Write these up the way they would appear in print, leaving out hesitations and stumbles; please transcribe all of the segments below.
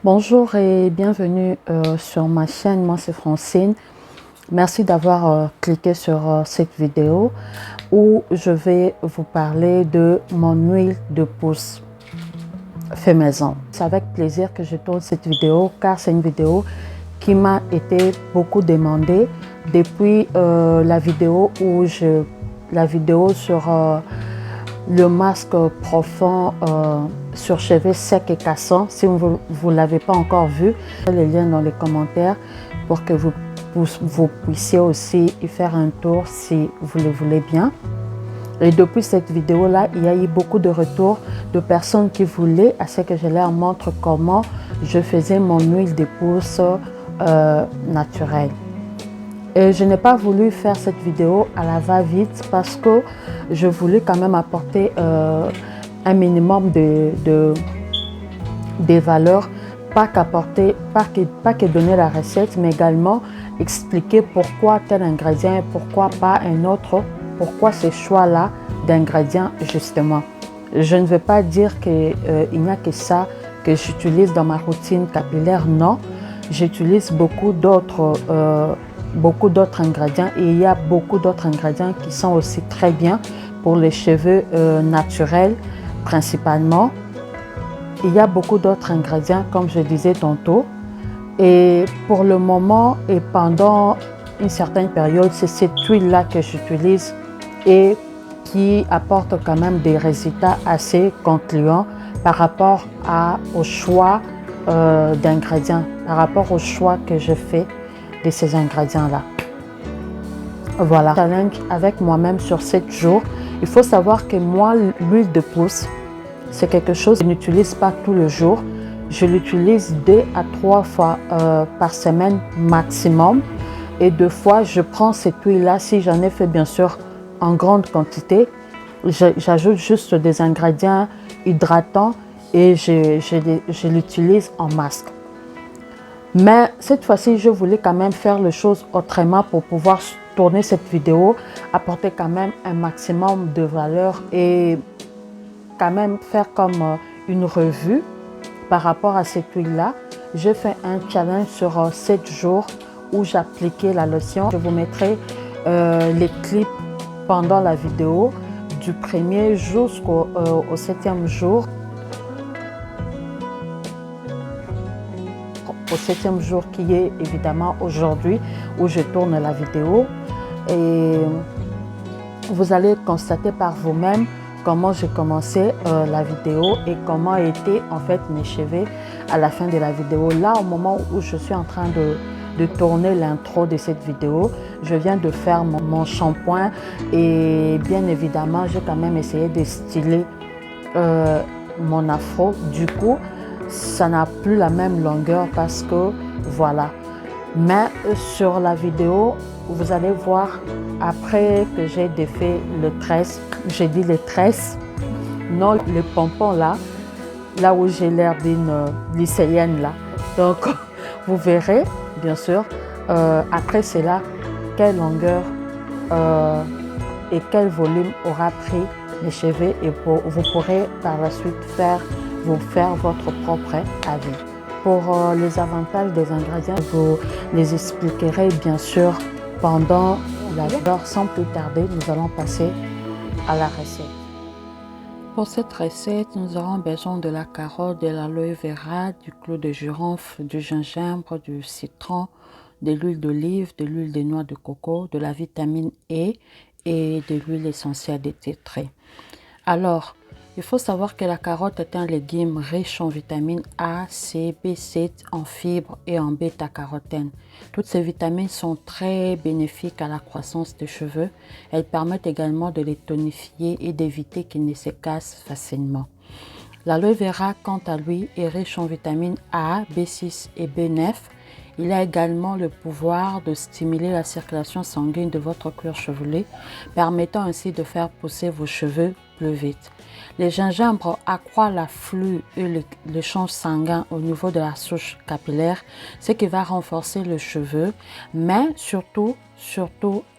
Bonjour et bienvenue sur ma chaîne. Moi c'est Francine. Merci d'avoir cliqué sur cette vidéo où je vais vous parler de mon huile de pousse fait maison. C'est avec plaisir que je tourne cette vidéo car c'est une vidéo qui m'a été beaucoup demandée depuis la vidéo sur le masque profond sur cheveux secs et cassants. Si vous ne l'avez pas encore vu, le lien dans les commentaires pour que vous puissiez aussi y faire un tour si vous le voulez bien. Et depuis cette vidéo-là, il y a eu beaucoup de retours de personnes qui voulaient à ce que je leur montre comment je faisais mon huile de pousse naturelle. Et je n'ai pas voulu faire cette vidéo à la va-vite parce que je voulais quand même apporter un minimum des valeurs, pas que donner la recette, mais également expliquer pourquoi tel ingrédient et pourquoi pas un autre, pourquoi ces choix-là d'ingrédients justement. Je ne veux pas dire qu'il n'y a que ça que j'utilise dans ma routine capillaire, non. J'utilise beaucoup d'autres ingrédients et il y a beaucoup d'autres ingrédients qui sont aussi très bien pour les cheveux naturels principalement. Il y a beaucoup d'autres ingrédients comme je disais tantôt et pour le moment et pendant une certaine période, c'est cette huile là que j'utilise et qui apporte quand même des résultats assez concluants par rapport au choix d'ingrédients, par rapport au choix que je fais de ces ingrédients-là. Voilà, challenge avec moi-même sur 7 jours. Il faut savoir que moi, l'huile de pousse, c'est quelque chose que je n'utilise pas tous les jours. Je l'utilise 2 à 3 fois par semaine maximum. Et 2 fois, je prends cette huile-là, si j'en ai fait bien sûr en grande quantité. J'ajoute juste des ingrédients hydratants et je l'utilise en masque. Mais cette fois-ci, je voulais quand même faire les choses autrement pour pouvoir tourner cette vidéo, apporter quand même un maximum de valeur et quand même faire comme une revue par rapport à cette huile-là. Je fais un challenge sur 7 jours où j'appliquais la lotion. Je vous mettrai les clips pendant la vidéo du 1er jusqu'au 7e jour. Au 7e jour qui est évidemment aujourd'hui où je tourne la vidéo et vous allez constater par vous-même comment j'ai commencé la vidéo et comment étaient en fait mes cheveux à la fin de la vidéo. Là, au moment où je suis en train de tourner l'intro de cette vidéo, je viens de faire mon shampoing et bien évidemment j'ai quand même essayé de styler mon afro. Du coup, ça n'a plus la même longueur parce que voilà. Mais sur la vidéo, vous allez voir après que j'ai défait le tresse, j'ai dit les tresses, non les pompons là où j'ai l'air d'une lycéenne là. Donc vous verrez bien sûr après cela quelle longueur et quel volume aura pris les cheveux et vous pourrez par la suite vous faire votre propre avis. Pour les avantages des ingrédients, je vous les expliquerai bien sûr pendant la vidéo. Sans plus tarder, nous allons passer à la recette. Pour cette recette, nous aurons besoin de la carotte, de l'aloe vera, du clou de girofle, du gingembre, du citron, de l'huile d'olive, de l'huile de noix de coco, de la vitamine E et de l'huile essentielle de thé trait. Alors, il faut savoir que la carotte est un légume riche en vitamines A, C, B7, en fibres et en bêta-carotène. Toutes ces vitamines sont très bénéfiques à la croissance des cheveux. Elles permettent également de les tonifier et d'éviter qu'ils ne se cassent facilement. L'aloe vera, quant à lui, est riche en vitamines A, B6 et B9. Il a également le pouvoir de stimuler la circulation sanguine de votre cuir chevelu, permettant ainsi de faire pousser vos cheveux plus vite. Le gingembre accroît l'afflux et l'échange sanguin au niveau de la souche capillaire, ce qui va renforcer le cheveu, mais surtout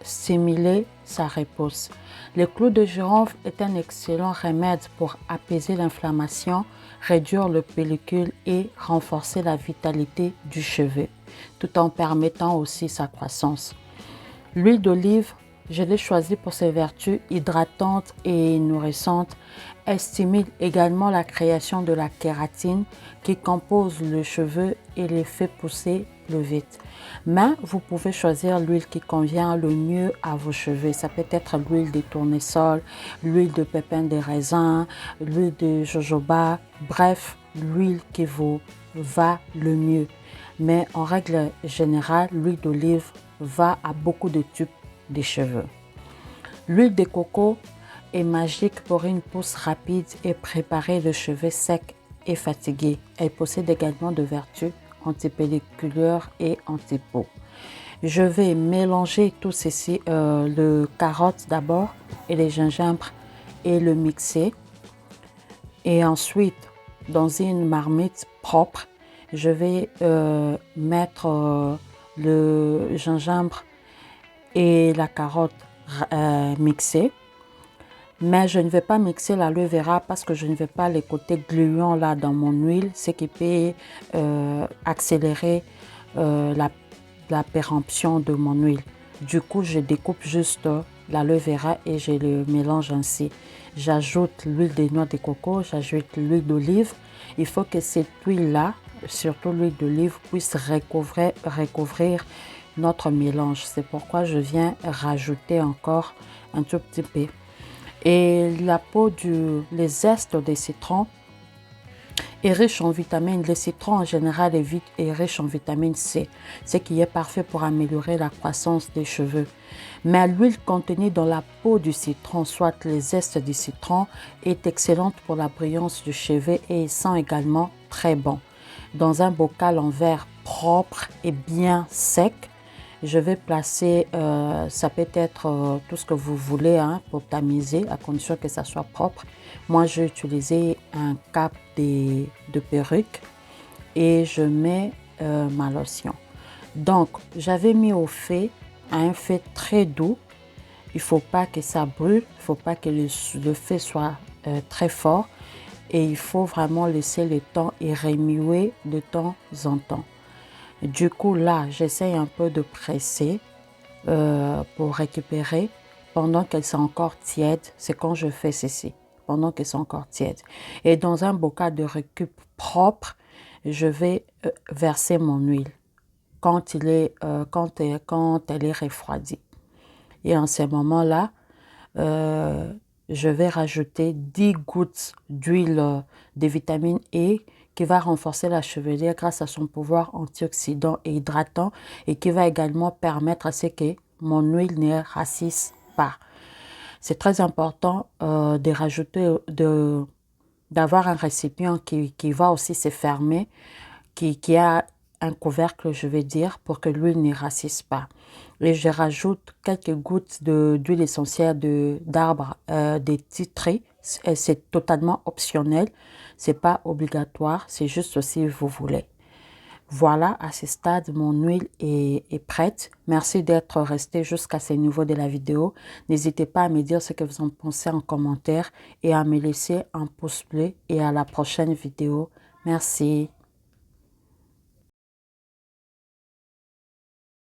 stimuler sa repousse. Le clou de girofle est un excellent remède pour apaiser l'inflammation, réduire le pellicule et renforcer la vitalité du cheveu, tout en permettant aussi sa croissance. L'huile d'olive, je l'ai choisie pour ses vertus hydratantes et nourrissantes. Elle stimule également la création de la kératine qui compose le cheveu et les fait pousser plus vite. Mais vous pouvez choisir l'huile qui convient le mieux à vos cheveux. Ça peut être l'huile de tournesol, l'huile de pépins de raisin, l'huile de jojoba, bref, l'huile qui vous va le mieux. Mais en règle générale, l'huile d'olive va à beaucoup de tubes des cheveux. L'huile de coco est magique pour une pousse rapide et préparer le cheveu sec et fatigué. Elle possède également de vertus antipelliculaires et anti-peau. Je vais mélanger tout ceci, le carotte d'abord et le gingembre et le mixer. Et ensuite, dans une marmite propre, je vais mettre le gingembre et la carotte mixée. Mais je ne vais pas mixer l'aloe vera parce que je ne veux pas les côtés gluants là dans mon huile, ce qui peut accélérer la péremption de mon huile. Du coup, je découpe juste l'aloe vera et je le mélange ainsi. J'ajoute l'huile de noix de coco, j'ajoute l'huile d'olive. Il faut que cette huile-là, surtout l'huile d'olive, puisse recouvrir notre mélange. C'est pourquoi je viens rajouter encore un tout petit peu. Et la peau les zestes des citrons est riche en vitamines. Le citron en général est riche en vitamine C, ce qui est parfait pour améliorer la croissance des cheveux. Mais l'huile contenue dans la peau du citron, soit les zestes du citron, est excellente pour la brillance du cheveu et sent également très bon. Dans un bocal en verre propre et bien sec, je vais placer, ça peut être tout ce que vous voulez pour tamiser, à condition que ça soit propre. Moi, j'ai utilisé un cap de perruque et je mets ma lotion. Donc, j'avais mis au feu, à un feu très doux. Il ne faut pas que ça brûle, il ne faut pas que le feu soit très fort. Et il faut vraiment laisser le temps et remuer de temps en temps. Du coup, là, j'essaye un peu de presser pour récupérer pendant qu'elles sont encore tièdes. C'est quand je fais ceci, pendant qu'elles sont encore tièdes. Et dans un bocal de récup propre, je vais verser mon huile quand elle est refroidie. Et en ce moment-là, je vais rajouter 10 gouttes d'huile de vitamine E qui va renforcer la chevelure grâce à son pouvoir antioxydant et hydratant et qui va également permettre à ce que mon huile ne rassisse pas. C'est très important de rajouter, d'avoir un récipient qui va aussi se fermer, qui a un couvercle, je vais dire, pour que l'huile ne rassisse pas. Et je rajoute quelques gouttes d'huile essentielle d'arbre de tea tree. C'est totalement optionnel. C'est pas obligatoire. C'est juste si vous voulez. Voilà, à ce stade, mon huile est prête. Merci d'être resté jusqu'à ce niveau de la vidéo. N'hésitez pas à me dire ce que vous en pensez en commentaire et à me laisser un pouce bleu et à la prochaine vidéo. Merci.